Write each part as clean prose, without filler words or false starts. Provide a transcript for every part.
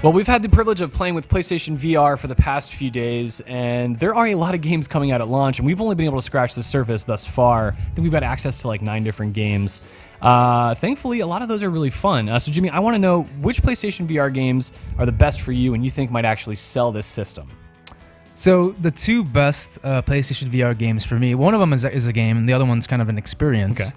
Well, we've had the privilege of playing with PlayStation VR for the past few days, and there are a lot of games coming out at launch, and we've only been able to scratch the surface thus far. I think we've got access to like 9 different games. Thankfully, a lot of those are really fun. So Jimmy, I want to know which PlayStation VR games are the best for you and you think might actually sell this system? So the two best PlayStation VR games for me, one of them is a game, and the other one's kind of an experience. Okay.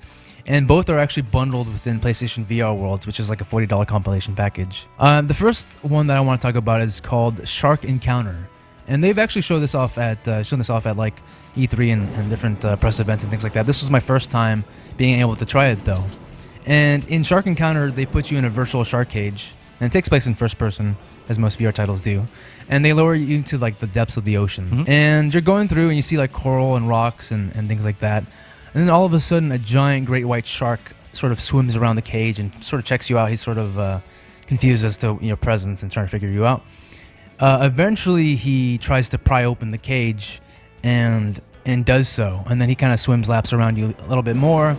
And both are actually bundled within PlayStation VR Worlds, which is like a $40 compilation package. The first one that I want to talk about is called Shark Encounter, and they've actually shown this off at like E3 and different press events and things like that. This was my first time being able to try it though. And in Shark Encounter, they put you in a virtual shark cage, and it takes place in first person, as most VR titles do. And they lower you into like the depths of the ocean, Mm-hmm. and you're going through, and you see like coral and rocks and things like that. And then all of a sudden, a giant great white shark sort of swims around the cage and sort of checks you out. He's sort of confused as to your presence and trying to figure you out. Eventually, he tries to pry open the cage and does so. And then he kind of swims laps around you a little bit more.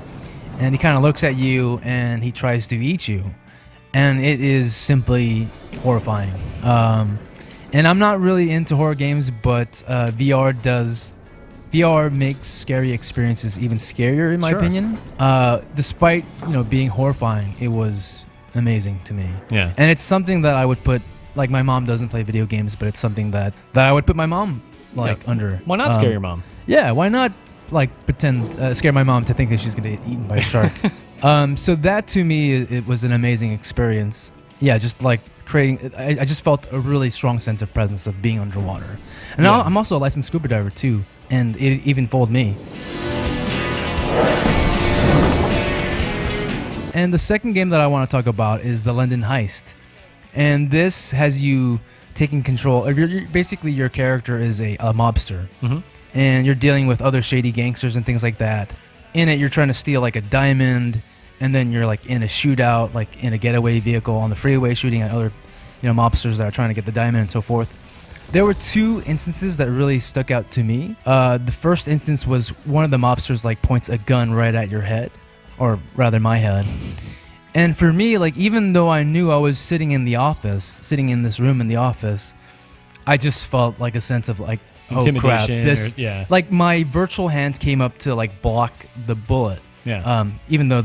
And he kind of looks at you and he tries to eat you. And it is simply horrifying. And I'm not really into horror games, but VR makes scary experiences even scarier, in my opinion. Despite being horrifying, it was amazing to me. Yeah. And it's something that I would put, like, my mom doesn't play video games, but it's something that I would put my mom under. Why not scare your mom? Yeah, why not pretend scare my mom to think that she's gonna get eaten by a shark? So that to me, it was an amazing experience. Yeah, just like creating. I just felt a really strong sense of presence of being underwater. And I'm also a licensed scuba diver too. And it even fooled me. And the second game that I want to talk about is the London Heist. And this has you taking control. Basically, your character is a mobster. Mm-hmm. And you're dealing with other shady gangsters and things like that. In it, you're trying to steal like a diamond. And then you're like in a shootout, like in a getaway vehicle on the freeway, shooting at other mobsters that are trying to get the diamond and so forth. There were 2 instances that really stuck out to me. The first instance was one of the mobsters points a gun right at your head, or rather my head. And for me, even though I knew I was sitting in this room in the office, I just felt like a sense of intimidation. Oh crap, my virtual hands came up to block the bullet. Yeah. Even though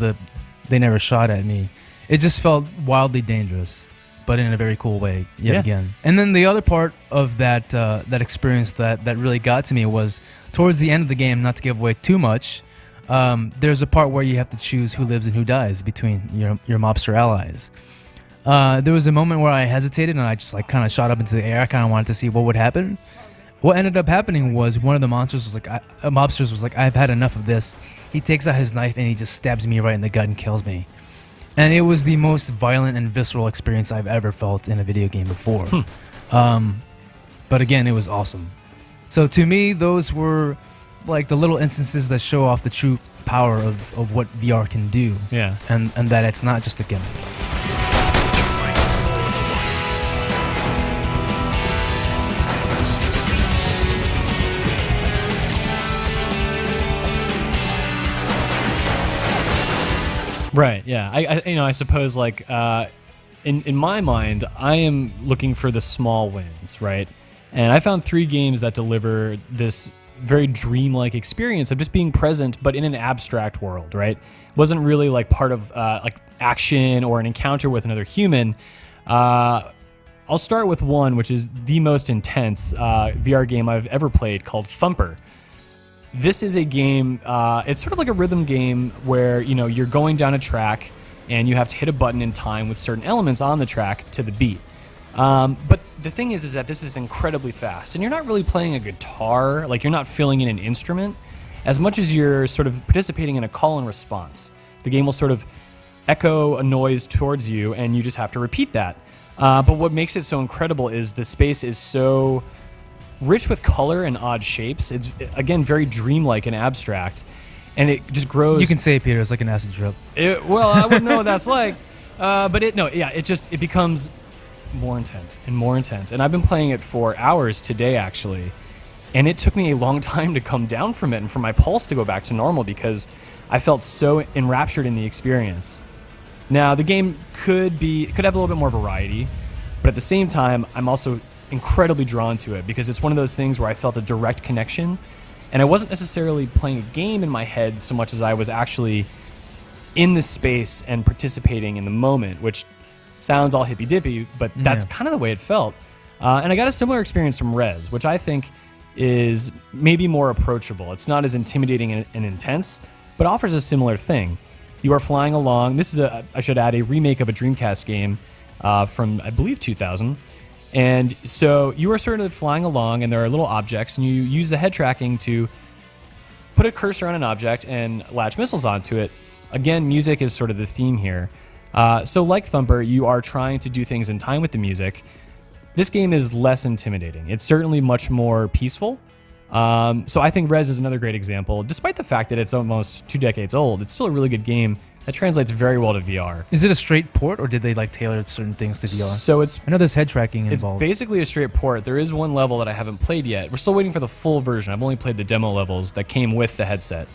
they never shot at me, it just felt wildly dangerous, but in a very cool way yet again. And then the other part of that experience that really got to me was towards the end of the game, not to give away too much, there's a part where you have to choose who lives and who dies between your mobster allies. There was a moment where I hesitated and I just kind of shot up into the air. I kind of wanted to see what would happen. What ended up happening was one of the mobsters was like, I've had enough of this. He takes out his knife and he just stabs me right in the gut and kills me. And it was the most violent and visceral experience I've ever felt in a video game before. But again, it was awesome. So to me, those were the little instances that show off the true power of what VR can do. Yeah. And that it's not just a gimmick. Right. Yeah. I suppose in my mind, I am looking for the small wins, right? And I found 3 games that deliver this very dreamlike experience of just being present, but in an abstract world, right? It wasn't really part of action or an encounter with another human. I'll start with one, which is the most intense VR game I've ever played, called Thumper. This is a game, it's sort of like a rhythm game where, you're going down a track and you have to hit a button in time with certain elements on the track to the beat. But the thing is that this is incredibly fast and you're not really playing a guitar, you're not filling in an instrument as much as you're sort of participating in a call and response. The game will sort of echo a noise towards you and you just have to repeat that. But what makes it so incredible is the space is so rich with color and odd shapes. It's, again, very dreamlike and abstract, and it just grows. You can say, Peter, it's like an acid trip. Well, I wouldn't know what that's like, but it becomes more intense and more intense. And I've been playing it for hours today, actually, and it took me a long time to come down from it and for my pulse to go back to normal because I felt so enraptured in the experience. Now, the game could have a little bit more variety. But at the same time, I'm also incredibly drawn to it because it's one of those things where I felt a direct connection, and I wasn't necessarily playing a game in my head so much as I was actually in the space and participating in the moment, which sounds all hippy-dippy, but that's kind of the way it felt. And I got a similar experience from Rez, which I think is maybe more approachable. It's not as intimidating and intense, but offers a similar thing. You are flying along. This is, I should add, a remake of a Dreamcast game from, I believe, 2000. And so you are sort of flying along, and there are little objects, and you use the head tracking to put a cursor on an object and latch missiles onto it. Again, music is sort of the theme here. So like Thumper, you are trying to do things in time with the music. This game is less intimidating. It's certainly much more peaceful. So I think Rez is another great example. Despite the fact that it's almost 2 decades old, it's still a really good game that translates very well to VR. Is it a straight port, or did they like tailor certain things to VR? So I know there's head tracking involved. It's basically a straight port. There is one level that I haven't played yet. We're still waiting for the full version. I've only played the demo levels that came with the headset.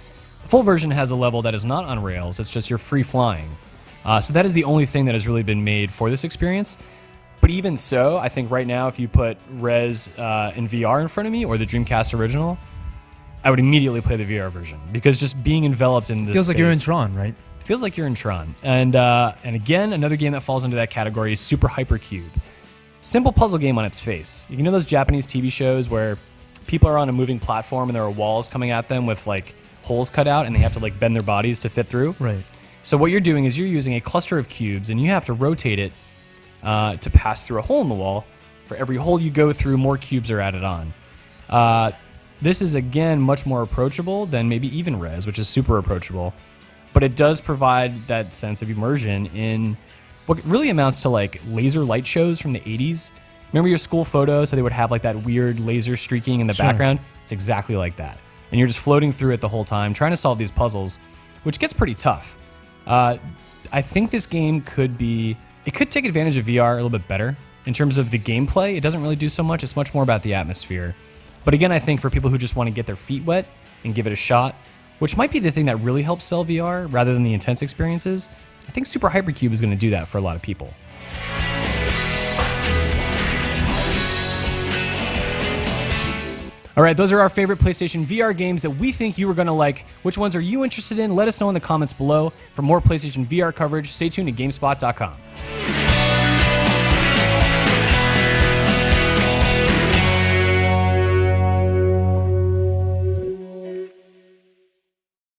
The full version has a level that is not on rails. It's just you're free flying. So that is the only thing that has really been made for this experience. But even so, I think right now, if you put Rez in VR in front of me, or the Dreamcast original, I would immediately play the VR version, because just being enveloped in this feels space, like you're in Tron, right? Feels like you're in Tron. And again, another game that falls into that category is Super Hypercube. Simple puzzle game on its face. You know those Japanese TV shows where people are on a moving platform and there are walls coming at them with like holes cut out, and they have to like bend their bodies to fit through? Right. So what you're doing is you're using a cluster of cubes, and you have to rotate it to pass through a hole in the wall. For every hole you go through, more cubes are added on. This is, again, much more approachable than maybe even Rez, which is super approachable. But it does provide that sense of immersion in what really amounts to like laser light shows from the 80s. Remember your school photos? So they would have like that weird laser streaking in the background? It's exactly like that. And you're just floating through it the whole time, trying to solve these puzzles, which gets pretty tough. I think this game could take advantage of VR a little bit better. In terms of the gameplay, it doesn't really do so much. It's much more about the atmosphere. But again, I think for people who just want to get their feet wet and give it a shot, which might be the thing that really helps sell VR rather than the intense experiences, I think Super Hypercube is going to do that for a lot of people. All right, those are our favorite PlayStation VR games that we think you are going to like. Which ones are you interested in? Let us know in the comments below. For more PlayStation VR coverage, stay tuned to GameSpot.com.